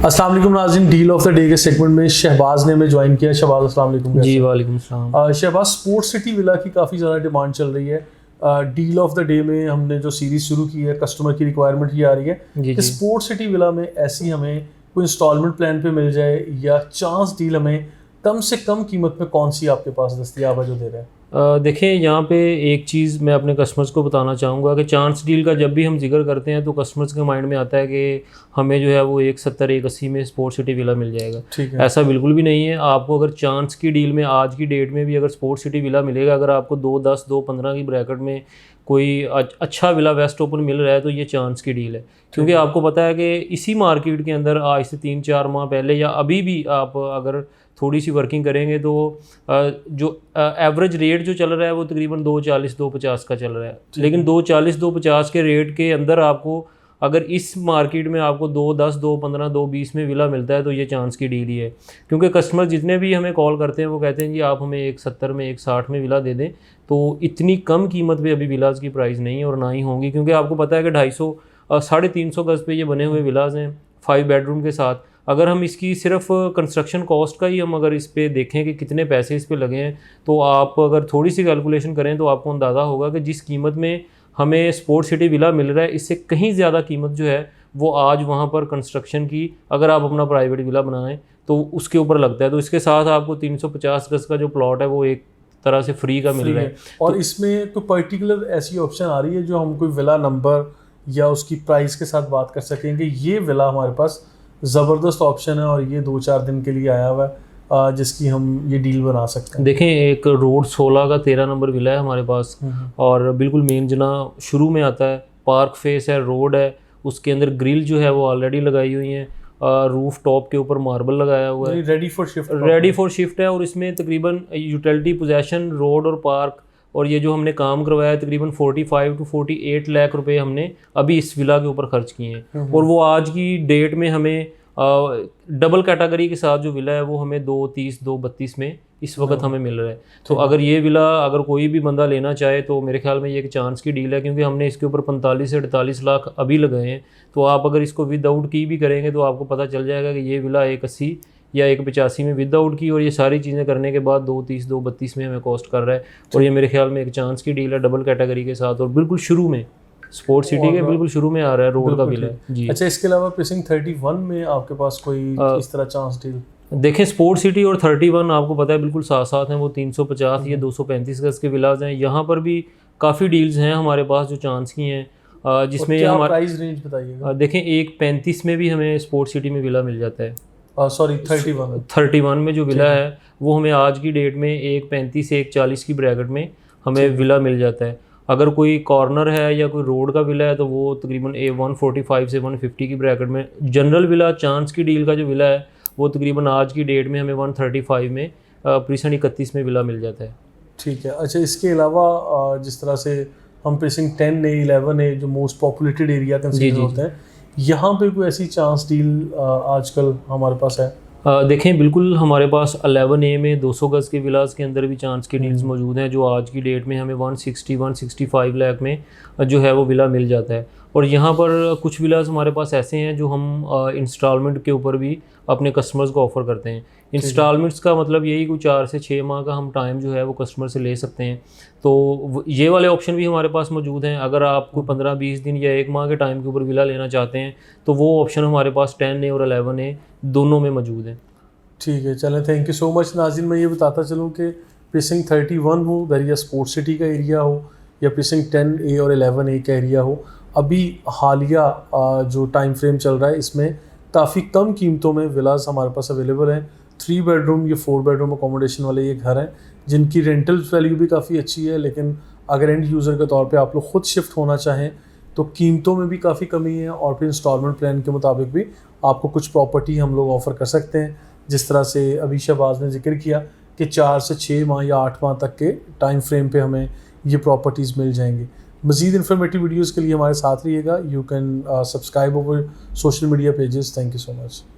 अस्सलाम वालेकुम नाज़रीन, डील ऑफ द डे के सेगमेंट में शहबाज ने हमें ज्वाइन किया। शहबाज अस्सलाम वालेकुम। जी वालेकुम सलाम। शहबाज, स्पोर्ट्स सिटी विला की काफ़ी ज़्यादा डिमांड चल रही है। डील ऑफ द डे में हमने जो सीरीज़ शुरू की है, कस्टमर की रिक्वायरमेंट ये आ रही है कि स्पोर्ट्स सिटी विला में ऐसी हमें कोई इंस्टॉलमेंट प्लान पे मिल जाए या चांस डील हमें कम से कम कीमत में कौन सी आपके पास दस्तयाब है जो दे रहे हैं? देखिए, यहाँ पे एक चीज़ मैं अपने कस्टमर्स को बताना चाहूँगा कि चांस डील का जब भी हम जिक्र करते हैं तो कस्टमर्स के माइंड में आता है कि हमें जो है वो 170 180 में स्पोर्ट्स सिटी विला मिल जाएगा। ठीक है। ऐसा बिल्कुल भी नहीं है। आपको अगर चांस की डील में आज की डेट में भी अगर स्पोर्ट्स सिटी विला मिलेगा, अगर आपको 210 215 की ब्रैकेट में कोई अच्छा विला वेस्ट ओपन मिल रहा है तो ये चांस की डील है। क्योंकि आपको पता है कि इसी मार्केट के अंदर आज से 3-4 माह पहले या अभी भी आप अगर थोड़ी सी वर्किंग करेंगे तो जो एवरेज रेट जो चल रहा है वो तकरीबन 240 250 का चल रहा है। लेकिन 240 250 के रेट के अंदर आपको अगर इस मार्केट में आपको 210 215 220 में विला मिलता है तो ये चांस की डील ही है। क्योंकि कस्टमर जितने भी हमें कॉल करते हैं वो कहते हैं कि आप हमें 170 में 160 में विला दे दें। तो इतनी कम कीमत पे अभी विलाज की प्राइस नहीं है और ना ही होंगी, क्योंकि आपको पता है कि 250 350 गज़ पे ये बने हुए विलाज हैं 5 बेडरूम के साथ। अगर हम इसकी सिर्फ कंस्ट्रक्शन कॉस्ट का ही हम अगर इस पे देखें कि कितने पैसे इस पे लगे हैं तो आप अगर थोड़ी सी कैलकुलेशन करें तो आपको अंदाज़ा होगा कि जिस कीमत में हमें स्पोर्ट्स सिटी विला मिल रहा है इससे कहीं ज़्यादा कीमत जो है वो आज वहाँ पर कंस्ट्रक्शन की अगर आप अपना प्राइवेट विला बनाएं तो उसके ऊपर लगता है। तो इसके साथ आपको 350 गज़ का जो प्लॉट है वो एक तरह से फ्री का मिल रहा है। और तो इसमें कोई पर्टिकुलर ऐसी ऑप्शन आ रही है जो हम कोई विला नंबर या उसकी प्राइस के साथ बात कर सकेंगे, ये विला हमारे पास ज़बरदस्त ऑप्शन है और ये 2-4 दिन के लिए आया हुआ है जिसकी हम ये डील बना सकते हैं? देखें, एक रोड 16 का 13 नंबर विला है हमारे पास और बिल्कुल मेन जना शुरू में आता है। पार्क फेस है, रोड है, उसके अंदर ग्रिल जो है वो ऑलरेडी लगाई हुई है। रूफ टॉप के ऊपर मार्बल लगाया हुआ है, रेडी फॉर शिफ्ट है। और इसमें तकरीबन यूटिलिटी पोजेसन रोड और पार्क और ये जो हमने काम करवाया है तकरीबन 45 to 48 लाख रुपए हमने अभी इस विला के ऊपर खर्च किए हैं। और वो आज की डेट में हमें डबल कैटेगरी के साथ जो विला है वो हमें 230 232 में इस वक्त हमें मिल रहा है। तो अगर ये विला अगर कोई भी बंदा लेना चाहे तो मेरे ख्याल में ये एक चांस की डील है, क्योंकि हमने इसके ऊपर 45 से 48 लाख अभी लगाए हैं। तो आप अगर इसको विदाउट की भी करेंगे तो आपको पता चल जाएगा कि ये विला 180 या 185 में विदाउट की और ये सारी चीज़ें करने के बाद 230 232 में हमें कॉस्ट कर रहा है। और ये मेरे ख्याल में एक चांस की डील है डबल कैटेगरी के साथ और बिल्कुल शुरू में स्पोर्ट्स सिटी के बिल्कुल शुरू में आ रहा है, रोड का बिल है जी। अच्छा, इसके अलावा प्रीसिंक्ट 31 में आपके पास कोई इस तरह चांस डील? देखें, स्पोर्ट्स सिटी और 31 आपको पता है बिल्कुल साथ साथ हैं। वो 350 या 235 गज के विलाज हैं। यहाँ पर भी काफ़ी डील्स हैं हमारे पास जो चांस की हैं, जिसमें हमारा प्राइस रेंज बताइएगा। देखें, एक 35 में भी हमें स्पोर्ट्स सिटी में विला मिल जाता है। सॉरी 31 में जो विला है वो हमें आज की डेट में एक 35 से 140 की ब्रैकेट में हमें विला मिल जाता है। अगर कोई कॉर्नर है या कोई रोड का विला है तो वो तकरीबन 145 से 150 की ब्रैकेट में। जनरल विला चांस की डील का जो विला है वो तकरीबन आज की डेट में हमें 135 में प्रीसिंक्ट 31 में विला मिल जाता है। ठीक है। अच्छा, इसके अलावा जिस तरह से हम प्रीसिंक्ट 10 है 11 है जो मोस्ट पॉपुलेटेड एरिया कंसीडर होते हैं, यहाँ पे कोई ऐसी चांस डील आजकल हमारे पास है? देखें, बिल्कुल हमारे पास 11A में 200 गज़ के विलास के अंदर भी चांस की डील्स मौजूद हैं जो आज की डेट में हमें 160 165 लाख में जो है वो विला मिल जाता है। और यहाँ पर कुछ विलास हमारे पास ऐसे हैं जो हम इंस्टॉलमेंट के ऊपर भी अपने कस्टमर्स को ऑफ़र करते हैं। इंस्टॉलमेंट्स का मतलब यही कोई 4 से 6 माह का हम टाइम जो है वो कस्टमर से ले सकते हैं। तो ये वाले ऑप्शन भी हमारे पास मौजूद हैं। अगर आप कोई 15-20 दिन या 1 माह के टाइम के ऊपर विला लेना चाहते हैं तो वो ऑप्शन हमारे पास 10A और 11A दोनों में मौजूद हैं। ठीक है, चलें, थैंक यू सो मच। नाज़रीन, मैं ये बताता चलूँ कि प्रीसिंक्ट 31 हो दरिया स्पोर्ट्स सिटी का एरिया हो या प्रीसिंक्ट 10A और 11A का एरिया हो, अभी हालिया जो टाइम फ्रेम चल रहा है इसमें काफ़ी कम कीमतों में विलास हमारे पास अवेलेबल हैं। 3 बेडरूम या 4 बेडरूम अकोमोडेशन वाले ये घर हैं जिनकी रेंटल वैल्यू भी काफ़ी अच्छी है। लेकिन अगर एंड यूज़र के तौर पे आप लोग ख़ुद शिफ्ट होना चाहें तो कीमतों में भी काफ़ी कमी है और फिर इंस्टॉलमेंट प्लान के मुताबिक भी आपको कुछ प्रॉपर्टी हम लोग ऑफ़र कर सकते हैं। जिस तरह से अभी शहबाज ने जिक्र किया कि 4 से 6 माह या 8 माह तक के टाइम फ्रेम पे हमें ये प्रॉपर्टीज़ मिल जाएंगी। मज़ीद इन्फॉर्मेटिव वीडियोज़ के लिए हमारे साथ रहिएगा। You can subscribe over social media pages. Thank you so much.